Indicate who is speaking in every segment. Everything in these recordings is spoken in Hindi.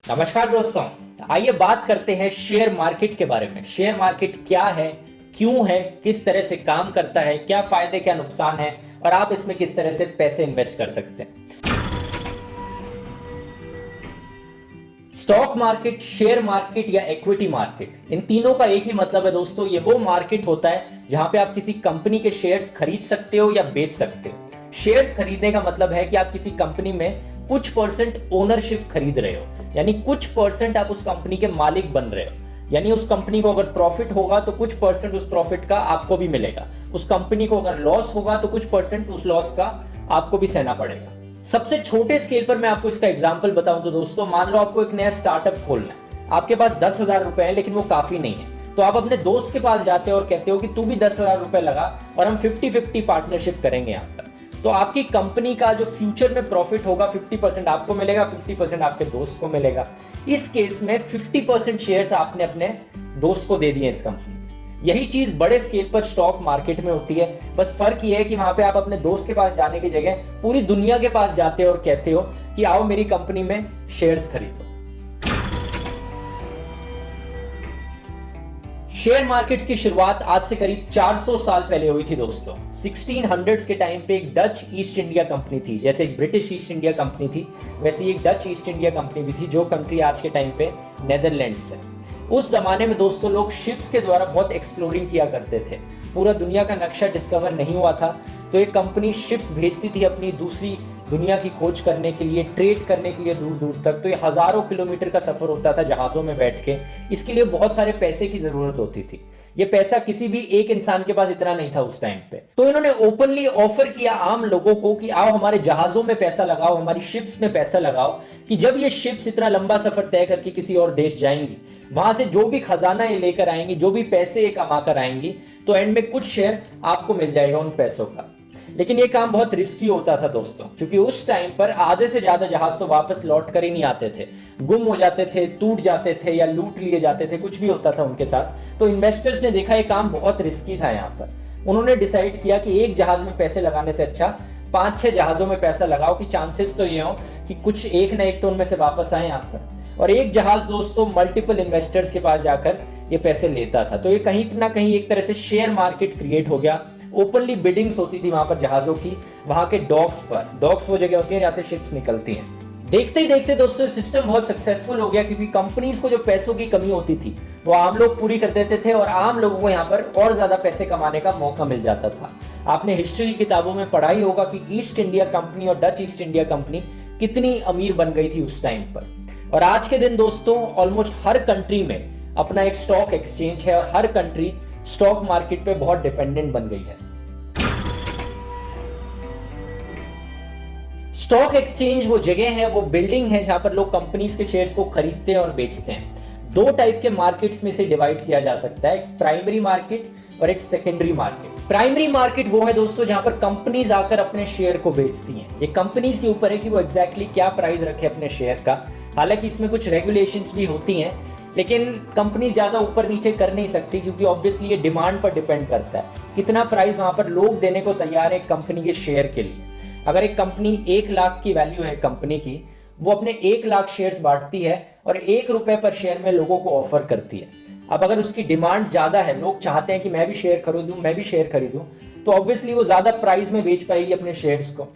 Speaker 1: नमस्कार दोस्तों। आइए बात करते हैं शेयर मार्केट के बारे में। शेयर मार्केट क्या है, क्यों है, किस तरह से काम करता है, क्या फायदे क्या नुकसान है और आप इसमें किस तरह से पैसे इन्वेस्ट कर सकते हैं। स्टॉक मार्केट, शेयर मार्केट या इक्विटी मार्केट, इन तीनों का एक ही मतलब है दोस्तों। ये वो मार्केट होता है जहां पे आप किसी कंपनी के शेयर्स खरीद सकते हो या बेच सकते हो। शेयर्स खरीदने का मतलब है कि आप किसी कंपनी में कुछ परसेंट ओनरशिप खरीद रहे हो, यानी कुछ परसेंट आप उस कंपनी के मालिक बन रहे हो। यानी उस कंपनी को अगर प्रॉफिट होगा तो कुछ परसेंट उस प्रॉफिट का आपको भी मिलेगा, उस कंपनी को अगर लॉस होगा तो कुछ परसेंट उस लॉस का आपको भी सहना पड़ेगा। सबसे छोटे स्केल पर मैं आपको इसका एग्जांपल बताऊं तो दोस्तों, मान लो आपको एक नया स्टार्टअप खोलना है, आपके पास 10,000 रुपए है लेकिन वो काफी नहीं है, तो आप अपने दोस्त के पास जाते हो और कहते हो कि तू भी 10,000 रुपए लगा और हम 50-50 पार्टनरशिप करेंगे यहाँ पर। तो आपकी कंपनी का जो फ्यूचर में प्रॉफिट होगा 50% आपको मिलेगा, 50% आपके दोस्त को मिलेगा। इस केस में 50% शेयर्स आपने अपने दोस्त को दे दिए इस कंपनी। यही चीज बड़े स्केल पर स्टॉक मार्केट में होती है, बस फर्क ये है कि वहां पे आप अपने दोस्त के पास जाने की जगह पूरी दुनिया के पास जाते हो और कहते हो कि आओ मेरी कंपनी में शेयर्स खरीदो। शेयर मार्केट्स की शुरुआत आज से करीब 400 साल पहले हुई थी दोस्तों। 1600s के टाइम पे एक डच ईस्ट इंडिया कंपनी थी, जैसे एक ब्रिटिश ईस्ट इंडिया कंपनी थी वैसे ही एक डच ईस्ट इंडिया कंपनी भी थी, जो कंट्री आज के टाइम पे नेदरलैंड्स है। उस जमाने में दोस्तों लोग शिप्स के द्वारा बहुत एक्सप्लोरिंग किया करते थे, पूरा दुनिया का नक्शा डिस्कवर नहीं हुआ था, तो एक कंपनी शिप्स भेजती थी अपनी दूसरी दुनिया की खोज करने के लिए, ट्रेड करने के लिए दूर दूर तक। तो ये हजारों किलोमीटर का सफर होता था जहाजों में बैठ के। इसके लिए बहुत सारे पैसे की जरूरत होती थी। ये पैसा किसी भी एक इंसान के पास इतना नहीं था उस टाइम पे। तो इन्होंने ओपनली ऑफर किया आम लोगों को कि आओ हमारे जहाजों में पैसा लगाओ, हमारी शिप्स में पैसा लगाओ, कि जब ये शिप्स इतना लंबा सफर तय करके किसी और देश जाएंगी, वहां से जो भी खजाना ये लेकर आएंगी, जो भी पैसे ये कमा कर आएंगी, तो एंड में कुछ शेयर आपको मिल जाएगा उन पैसों का। लेकिन ये काम बहुत रिस्की होता था दोस्तों, क्योंकि उस टाइम पर आधे से ज्यादा जहाज तो वापस लौट कर ही नहीं आते थे, गुम हो जाते थे, टूट जाते थे या लूट लिए जाते थे, कुछ भी होता था उनके साथ। तो इन्वेस्टर्स ने देखा ये काम बहुत रिस्की था यहाँ पर। उन्होंने डिसाइड किया कि एक जहाज में पैसे लगाने से अच्छा 5-6 जहाजों में पैसा लगाओ, कि चांसेस तो ये हो कि कुछ एक ना एक तो उनमें से वापस आए यहाँ पर। और एक जहाज दोस्तों मल्टीपल इन्वेस्टर्स के पास जाकर ये पैसे लेता था। तो ये कहीं ना कहीं एक तरह से शेयर मार्केट क्रिएट हो गया। ओपनली बिडिंग्स होती थी वहां पर जहाजों की, वहां के डॉक्स पर। डॉक्स वो जगह होती है जहां से शिप्स निकलती हैं। देखते ही देखते दोस्तों सिस्टम बहुत सक्सेसफुल हो गया, क्योंकि कंपनीज को जो पैसों की कमी होती थी वो आम लोग पूरी कर देते थे और आम लोगों को यहाँ पर और ज्यादा पैसे कमाने का मौका मिल जाता था। आपने हिस्ट्री की किताबों में पढ़ा ही होगा कि ईस्ट इंडिया कंपनी और डच ईस्ट इंडिया कंपनी कितनी अमीर बन गई थी उस टाइम पर। और आज के दिन दोस्तों ऑलमोस्ट हर कंट्री में अपना एक स्टॉक एक्सचेंज है और हर कंट्री स्टॉक मार्केट पे बहुत डिपेंडेंट बन गई है। स्टॉक एक्सचेंज वो जगह है, वो बिल्डिंग है जहां पर लोग कंपनीज के शेयर्स को खरीदते हैं और बेचते हैं। दो टाइप के मार्केट्स में से डिवाइड किया जा सकता है, एक प्राइमरी मार्केट और एक सेकेंडरी मार्केट। प्राइमरी मार्केट वो है दोस्तों जहां पर कंपनीज आकर अपने शेयर को बेचती हैं। ये कंपनीज के ऊपर है कि वो एग्जैक्टली क्या प्राइस रखे अपने शेयर का। हालांकि इसमें कुछ रेगुलेशंस भी होती हैं, लेकिन कंपनी ज्यादा ऊपर नीचे कर नहीं सकती, क्योंकि ऑब्वियसली ये डिमांड पर डिपेंड करता है कितना प्राइस वहां पर लोग देने को तैयार है कंपनी के शेयर के लिए। अगर एक कंपनी 1 लाख की वैल्यू है कंपनी की, वो अपने 1 लाख शेयर्स बांटती है और 1 रुपए पर शेयर में लोगों को ऑफर करती है। अब अगर उसकी डिमांड ज्यादा है, लोग चाहते हैं कि मैं भी शेयर खरीदूं, मैं भी शेयर खरीदूं, तो ऑब्वियसली वो ज्यादा प्राइस में बेच पाएगी अपने शेयर्स को।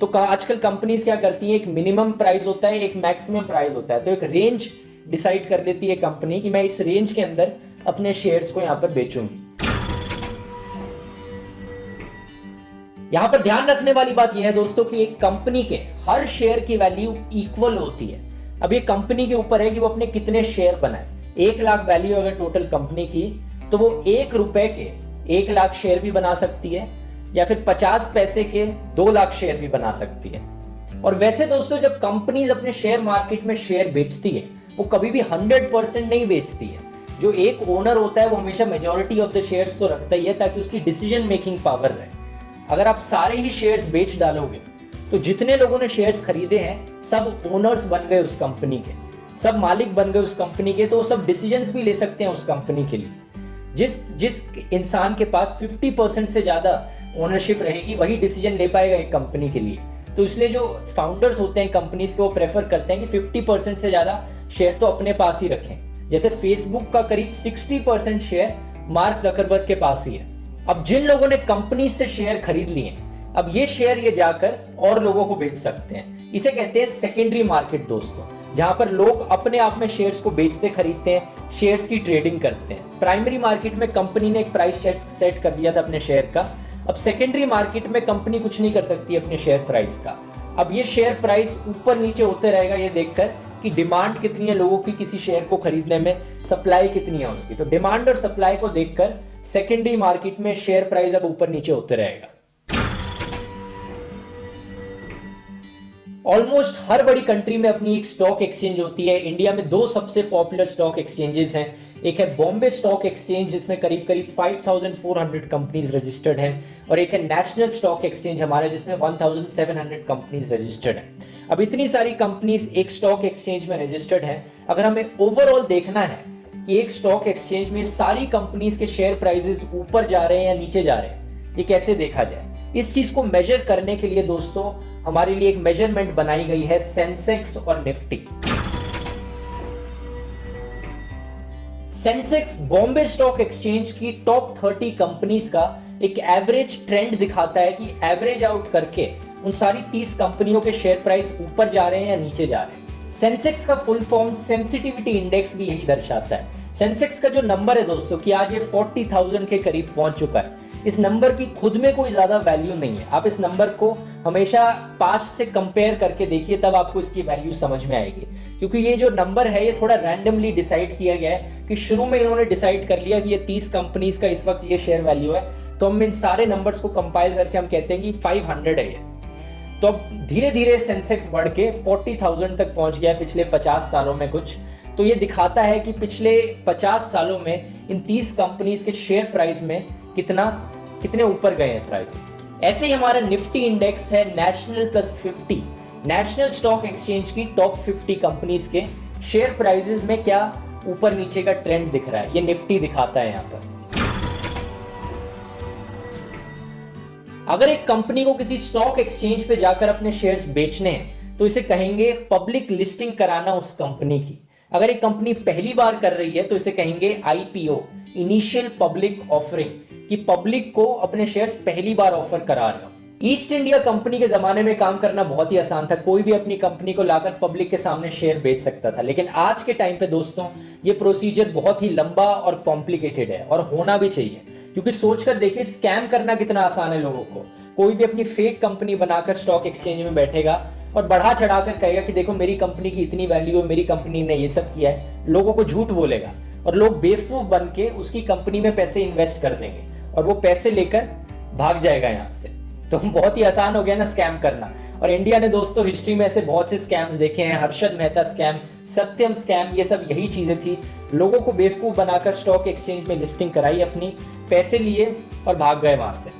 Speaker 1: तो आजकल कंपनीज क्या करती है, एक मिनिमम प्राइस होता है, एक मैक्सिमम प्राइस होता है। तो एक रेंज डिसाइड कर लेती है कंपनी कि मैं इस रेंज के अंदर अपने शेयर्स को यहां पर बेचूंगी। यहां पर ध्यान रखने वाली बात यह है दोस्तों कि एक कंपनी के हर शेयर की वैल्यू इक्वल होती है। अब ये कंपनी के ऊपर है कि वो अपने कितने शेयर बनाए। 1 लाख वैल्यू अगर टोटल कंपनी की, तो वो 1 रुपए के 1 लाख शेयर भी बना सकती है, या फिर 50 पैसे के 2 लाख शेयर भी बना सकती है। और वैसे दोस्तों जब कंपनीज अपने शेयर मार्केट में शेयर बेचती है, वो कभी भी 100% नहीं बेचती है। जो एक ओनर होता है वो हमेशा मेजॉरिटी ऑफ द शेयर्स तो रखता ही है, ताकि उसकी डिसीजन मेकिंग पावर रहे। अगर आप सारे ही शेयर्स बेच डालोगे तो जितने लोगों ने शेयर्स खरीदे हैं सब ओनर्स बन गए उस कंपनी के, सब मालिक बन गए उस कंपनी के, तो वो सब डिसीजंस भी ले सकते हैं उस कंपनी के लिए। जिस इंसान के पास 50% से ज्यादा ओनरशिप रहेगी वही डिसीजन ले पाएगा एक कंपनी के लिए। तो इसलिए जो फाउंडर्स होते हैं कंपनीज के, वो प्रेफर करते हैं कि 50% से ज्यादा शेयर तो अपने पास ही रखें। जैसे फेसबुक का करीब 60% शेयर मार्क जकरबर्ग के पास ही है। अब जिन लोगों ने कंपनी से शेयर खरीद लिए, अब ये शेयर ये जाकर और लोगों को बेच सकते हैं। इसे कहते हैं सेकेंडरी मार्केट दोस्तों, जहां पर लोग अपने आप में शेयर्स को बेचते खरीदते हैं, शेयर्स की ट्रेडिंग करते हैं। प्राइमरी मार्केट में कंपनी ने एक प्राइस सेट कर दिया था अपने शेयर का। अब सेकेंडरी मार्केट में कंपनी कुछ नहीं कर सकती अपने शेयर प्राइस का। अब ये शेयर प्राइस ऊपर नीचे होते रहेगा ये देखकर कि डिमांड कितनी है लोगों की किसी शेयर को खरीदने में, सप्लाई कितनी है उसकी। तो डिमांड और सप्लाई को देखकर सेकेंडरी मार्केट में शेयर प्राइस अब ऊपर नीचे होते रहेगा। ऑलमोस्ट हर बड़ी कंट्री में अपनी एक स्टॉक एक्सचेंज होती है। इंडिया में दो सबसे पॉपुलर स्टॉक एक्सचेंजेस हैं। एक है बॉम्बे स्टॉक एक्सचेंज जिसमें करीब करीब 5400 कंपनीज रजिस्टर्ड हैं, और एक है नेशनल स्टॉक एक्सचेंज हमारा जिसमें 1700 कंपनीज रजिस्टर्ड हैं। अब इतनी सारी कंपनीज एक स्टॉक एक्सचेंज में रजिस्टर्ड हैं। अगर हमें ओवरऑल देखना है कि एक स्टॉक एक्सचेंज में सारी कंपनीज के शेयर प्राइसेस ऊपर जा रहे हैं या नीचे जा रहे हैं, ये कैसे देखा जाए? इस चीज को मेजर करने के लिए दोस्तों हमारे लिए एक मेजरमेंट बनाई गई है सेंसेक्स और Nifty. Sensex Bombay stock exchange की टॉप 30 कंपनीज का एक एवरेज ट्रेंड दिखाता है कि एवरेज आउट करके उन सारी 30 कंपनियों के शेयर प्राइस ऊपर जा रहे हैं या नीचे जा रहे हैं। सेंसेक्स का फुल फॉर्म सेंसिटिविटी इंडेक्स भी यही दर्शाता है। सेंसेक्स का जो नंबर है दोस्तों कि आज ये 40,000 के करीब पहुंच चुका है, इस नंबर की खुद में कोई ज्यादा वैल्यू नहीं है। आप इस नंबर को हमेशा 5 से कंपेयर करके देखिए, तब आपको इसकी वैल्यू समझ में आएगी। क्योंकि ये जो नंबर है ये थोड़ा रैंडमली डिसाइड किया गया है कि शुरू में इन्होंने डिसाइड कर लिया कि ये 30 कंपनीज का इस वक्त ये शेयर वैल्यू है, तो हम इन सारे नंबर्स को कंपाइल करके हम कहते हैं कि 500 है ये। तो अब धीरे धीरे सेंसेक्स बढ़ के 40,000 तक पहुंच गया है पिछले 50 सालों में कुछ। तो ये दिखाता है कि पिछले 50 सालों में इन 30 कंपनीज के शेयर प्राइस में कितने ऊपर गए हैं प्राइसेस। ऐसे ही हमारा निफ्टी इंडेक्स है national plus 50, national stock exchange की टॉप 50 कंपनीज के शेयर प्राइसेस में क्या ऊपर नीचे का ट्रेंड दिख रहा है, ये निफ्टी दिखाता है यहां पर। अगर एक कंपनी को किसी स्टॉक एक्सचेंज पे जाकर अपने शेयर्स बेचने हैं तो इसे कहेंगे पब्लिक लिस्टिंग कराना उस कंपनी की। अगर एक कंपनी पहली बार कर रही है तो इसे कहेंगे आईपीओ, इनिशियल पब्लिक ऑफरिंग, कि पब्लिक को अपने शेयर्स पहली बार ऑफर करा रहे हो। ईस्ट इंडिया कंपनी के जमाने में काम करना बहुत ही आसान था, कोई भी अपनी कंपनी को लाकर पब्लिक के सामने शेयर बेच सकता था। लेकिन आज के टाइम पे दोस्तों ये प्रोसीजर बहुत ही लंबा और कॉम्प्लिकेटेड है, और होना भी चाहिए। क्योंकि सोचकर देखिए स्कैम करना कितना आसान है लोगों को। कोई भी अपनी फेक कंपनी बनाकर स्टॉक एक्सचेंज में बैठेगा और बढ़ा चढ़ाकर कहेगा कि देखो मेरी कंपनी की इतनी वैल्यू है, मेरी कंपनी ने ये सब किया है, लोगों को झूठ बोलेगा और लोग बेवकूफ बन के उसकी कंपनी में पैसे इन्वेस्ट कर देंगे और वो पैसे लेकर भाग जाएगा यहाँ से। तो बहुत ही आसान हो गया ना स्कैम करना। और इंडिया ने दोस्तों हिस्ट्री में ऐसे बहुत से स्कैम्स देखे हैं, हर्षद मेहता स्कैम, सत्यम स्कैम, ये सब यही चीजें थी। लोगों को बेवकूफ बनाकर स्टॉक एक्सचेंज में लिस्टिंग कराई अपनी, पैसे लिए और भाग गए वहां से।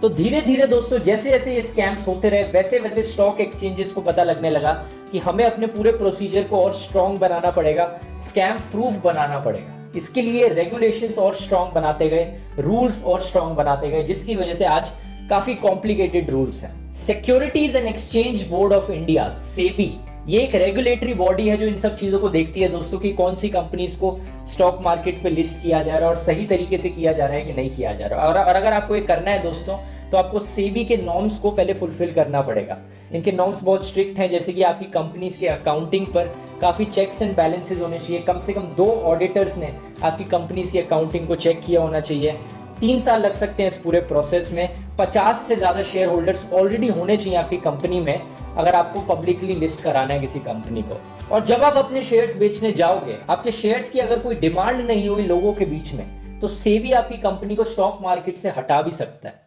Speaker 1: तो धीरे धीरे दोस्तों जैसे जैसे ये स्कैम्स होते रहे वैसे वैसे स्टॉक एक्सचेंजेस को पता लगने लगा कि हमें अपने पूरे प्रोसीजर को और स्ट्रॉन्ग बनाना पड़ेगा, स्कैम प्रूफ बनाना पड़ेगा। इसके लिए रेगुलेशंस और स्ट्रॉन्ग बनाते गए, रूल्स और स्ट्रॉन्ग बनाते गए, जिसकी वजह से आज काफी कॉम्प्लिकेटेड रूल्स हैं। Securities and exchange board of India, SEBI, ये एक रेगुलेटरी बॉडी है जो इन सब चीजों को देखती है दोस्तों कि कौन सी कंपनीज को स्टॉक मार्केट पे लिस्ट किया जा रहा है और सही तरीके से किया जा रहा है कि नहीं किया जा रहा है। और अगर आपको ये करना है दोस्तों तो आपको सेबी के नॉर्म्स को पहले फुलफिल करना पड़ेगा। इनके नॉर्म्स बहुत स्ट्रिक्ट हैं, जैसे कि आपकी कंपनीज के अकाउंटिंग पर काफी चेक्स एंड बैलेंसेज होने चाहिए। कम से कम 2 ऑडिटर्स ने आपकी कंपनीज की अकाउंटिंग को चेक किया होना चाहिए। 3 साल लग सकते हैं इस पूरे प्रोसेस में। 50 से ज्यादा शेयर होल्डर्स ऑलरेडी होने चाहिए आपकी कंपनी में अगर आपको पब्लिकली लिस्ट कराना है किसी कंपनी को। और जब आप अपने शेयर्स बेचने जाओगे, आपके शेयर्स की अगर कोई डिमांड नहीं हुई लोगों के बीच में, तो सेबी आपकी कंपनी को स्टॉक मार्केट से हटा भी सकता है।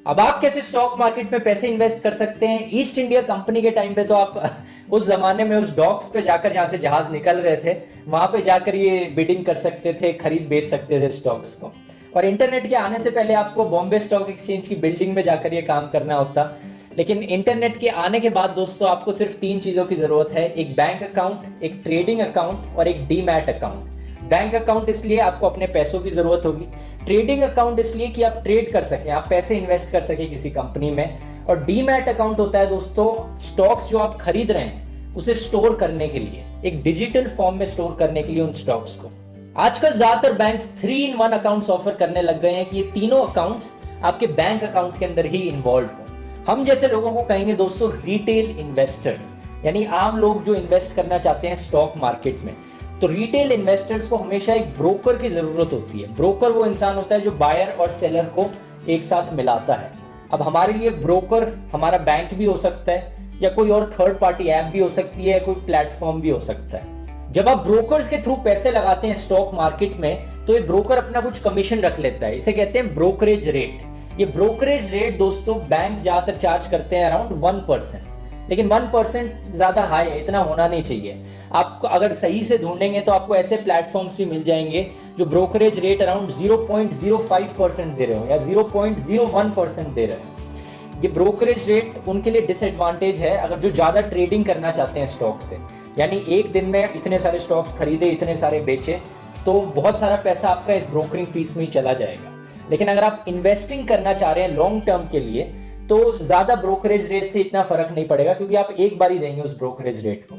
Speaker 1: अब आप कैसे स्टॉक मार्केट में पैसे इन्वेस्ट कर सकते हैं? ईस्ट इंडिया कंपनी के टाइम पे तो आप उस जमाने में उस डॉक्स पे जाकर, जहां से जहाज निकल रहे थे, वहां पे जाकर ये बिडिंग कर सकते थे, खरीद बेच सकते थे स्टॉक्स को। और इंटरनेट के आने से पहले आपको बॉम्बे स्टॉक एक्सचेंज की बिल्डिंग में जाकर ये काम करना होता। लेकिन इंटरनेट के आने के बाद दोस्तों आपको सिर्फ 3 चीजों की जरूरत है, एक बैंक अकाउंट, एक ट्रेडिंग अकाउंट और एक डीमैट अकाउंट। बैंक अकाउंट इसलिए आपको अपने पैसों की जरूरत होगी, ट्रेडिंग अकाउंट इसलिए कि आप ट्रेड कर सकें, आप पैसे इन्वेस्ट कर सकें किसी कंपनी में, और डीमैट अकाउंट होता है दोस्तों स्टॉक्स जो आप खरीद रहे हैं उसे स्टोर करने के लिए, एक डिजिटल फॉर्म में स्टोर करने के लिए उन स्टॉक्स को। आजकल ज्यादातर बैंक्स 3-in-1 अकाउंट्स ऑफर करने लग गए हैं कि ये तीनों अकाउंट्स आपके बैंक अकाउंट के अंदर ही इन्वॉल्व हो। हम जैसे लोगों को कहेंगे दोस्तों रिटेल इन्वेस्टर्स, यानी आम लोग जो इन्वेस्ट करना चाहते हैं स्टॉक मार्केट में। तो रिटेल इन्वेस्टर्स को हमेशा एक ब्रोकर की जरूरत होती है। ब्रोकर वो इंसान होता है जो बायर और सेलर को एक साथ मिलाता है। अब हमारे लिए ब्रोकर हमारा बैंक भी हो सकता है, या कोई और थर्ड पार्टी ऐप भी हो सकती है, कोई प्लेटफॉर्म भी हो सकता है। जब आप ब्रोकर्स के थ्रू पैसे लगाते हैं स्टॉक मार्केट में तो ये ब्रोकर अपना कुछ कमीशन रख लेता है, इसे कहते हैं ब्रोकरेज रेट। ये ब्रोकरेज रेट दोस्तों बैंक ज्यादातर चार्ज करते हैं अराउंड 1%, लेकिन 1% ज्यादा हाई है, इतना होना नहीं चाहिए। आपको अगर सही से ढूंढेंगे तो आपको ऐसे प्लेटफॉर्म्स भी मिल जाएंगे जो ब्रोकरेज रेट अराउंड 0.05% दे रहे हो या 0.01% दे रहे हो। ये ब्रोकरेज रेट उनके लिए डिसएडवांटेज है अगर जो ज्यादा ट्रेडिंग करना चाहते हैं स्टॉक से, यानी एक दिन में इतने सारे स्टॉक्स खरीदे, इतने सारे बेचे, तो बहुत सारा पैसा आपका इस ब्रोकरिंग फीस में ही चला जाएगा। लेकिन अगर आप इन्वेस्टिंग करना चाह रहे हैं लॉन्ग टर्म के लिए तो ज्यादा ब्रोकरेज रेट से इतना फर्क नहीं पड़ेगा, क्योंकि आप एक बार ही देंगे उस ब्रोकरेज रेट को।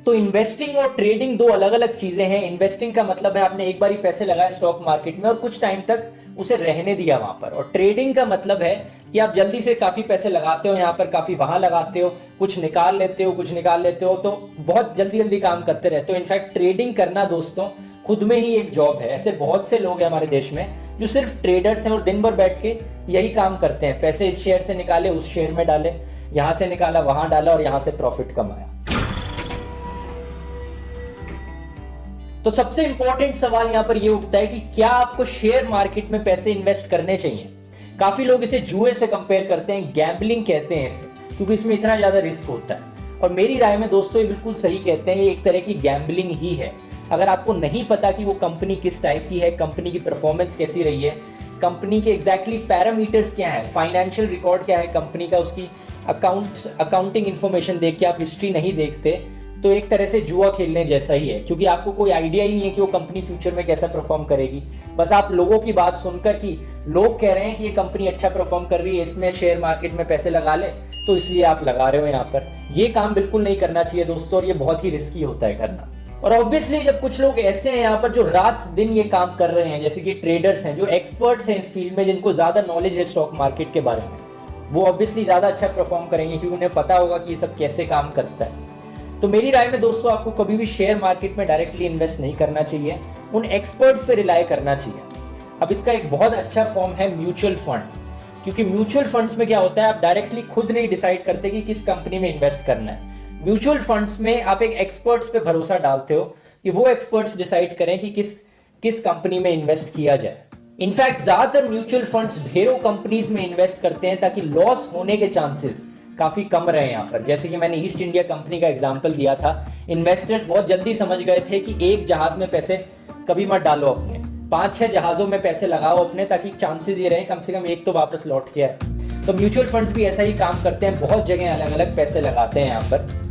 Speaker 1: तो इन्वेस्टिंग और ट्रेडिंग दो अलग अलग चीजें हैं। इन्वेस्टिंग का मतलब है आपने एक बार ही पैसे लगाए स्टॉक मार्केट में और कुछ टाइम तक उसे रहने दिया वहां पर, और ट्रेडिंग का मतलब है कि आप जल्दी से काफी पैसे लगाते हो, यहाँ पर काफी वहां लगाते हो, कुछ निकाल लेते हो, कुछ निकाल लेते हो, तो बहुत जल्दी जल्दी काम करते रहते हो। इनफैक्ट ट्रेडिंग करना दोस्तों खुद में ही एक जॉब है। ऐसे बहुत से लोग हैं हमारे देश में जो सिर्फ ट्रेडर्स हैं और दिन भर बैठ के यही काम करते हैं। पैसे इस शेयर से निकाले उस शेयर में डाले, यहां से निकाला वहां डाला और यहां से प्रॉफिट कमाया। तो सबसे इंपॉर्टेंट सवाल यहां पर यह उठता है कि क्या आपको शेयर मार्केट में पैसे इन्वेस्ट करने चाहिए। काफी लोग इसे जुए से कंपेयर करते हैं, गैम्बलिंग कहते हैं इसे, क्योंकि इसमें इतना ज्यादा रिस्क होता है। और मेरी राय में दोस्तों ये बिल्कुल सही कहते हैं, ये एक तरह की गैम्बलिंग ही है। अगर आपको नहीं पता कि वो कंपनी किस टाइप की है, कंपनी की परफॉर्मेंस कैसी रही है, कंपनी के एग्जैक्टली पैरामीटर्स क्या है, फाइनेंशियल रिकॉर्ड क्या है कंपनी का, उसकी अकाउंटिंग इन्फॉर्मेशन देख के आप हिस्ट्री नहीं देखते, तो एक तरह से जुआ खेलने जैसा ही है, क्योंकि आपको कोई आइडिया ही नहीं है कि वो कंपनी फ्यूचर में कैसा परफॉर्म करेगी। बस आप लोगों की बात सुनकर कि लोग कह रहे हैं कि ये कंपनी अच्छा परफॉर्म कर रही है, इसमें शेयर मार्केट में पैसे लगा ले, तो इसलिए आप लगा रहे हो यहाँ पर। ये काम बिल्कुल नहीं करना चाहिए दोस्तों, और ये बहुत ही रिस्की होता है करना। और ऑब्वियसली जब कुछ लोग ऐसे हैं यहाँ पर जो रात दिन ये काम कर रहे हैं, जैसे कि ट्रेडर्स हैं जो एक्सपर्ट्स हैं इस फील्ड में, जिनको ज्यादा नॉलेज है स्टॉक मार्केट के बारे में, वो ऑब्वियसली ज्यादा अच्छा परफॉर्म करेंगे क्योंकि उन्हें पता होगा कि ये सब कैसे काम करता है। तो मेरी राय में दोस्तों आपको कभी भी शेयर मार्केट में डायरेक्टली इन्वेस्ट नहीं करना चाहिए, उन एक्सपर्ट्स पे रिलाई करना चाहिए। अब इसका एक बहुत अच्छा फॉर्म है म्यूचुअल फंड्स, क्योंकि म्यूचुअल फंड्स में क्या होता है, आप डायरेक्टली खुद नहीं डिसाइड करते कि किस कंपनी में इन्वेस्ट करना है। म्यूचुअल फंड्स में आप एक एक्सपर्ट्स पे भरोसा डालते हो कि वो एक्सपर्ट्स डिसाइड करें कि किस कंपनी में इन्वेस्ट किया जाए। इनफैक्ट ज्यादातर म्यूचुअल फंड्स ढेरों कंपनीज में इन्वेस्ट करते हैं ताकि लॉस होने के चांसेस काफी कम रहे यहाँ पर। जैसे कि मैंने ईस्ट इंडिया कंपनी का एग्जांपल दिया था, इन्वेस्टर्स बहुत जल्दी समझ गए थे कि एक जहाज में पैसे कभी मत डालो अपने, 5-6 जहाजों में पैसे लगाओ अपने, ताकि चांसेस ये रहे कम से कम एक तो वापस लौट के आए। तो म्यूचुअल फंड्स भी ऐसा ही काम करते हैं, बहुत जगह अलग अलग पैसे लगाते हैं यहाँ पर।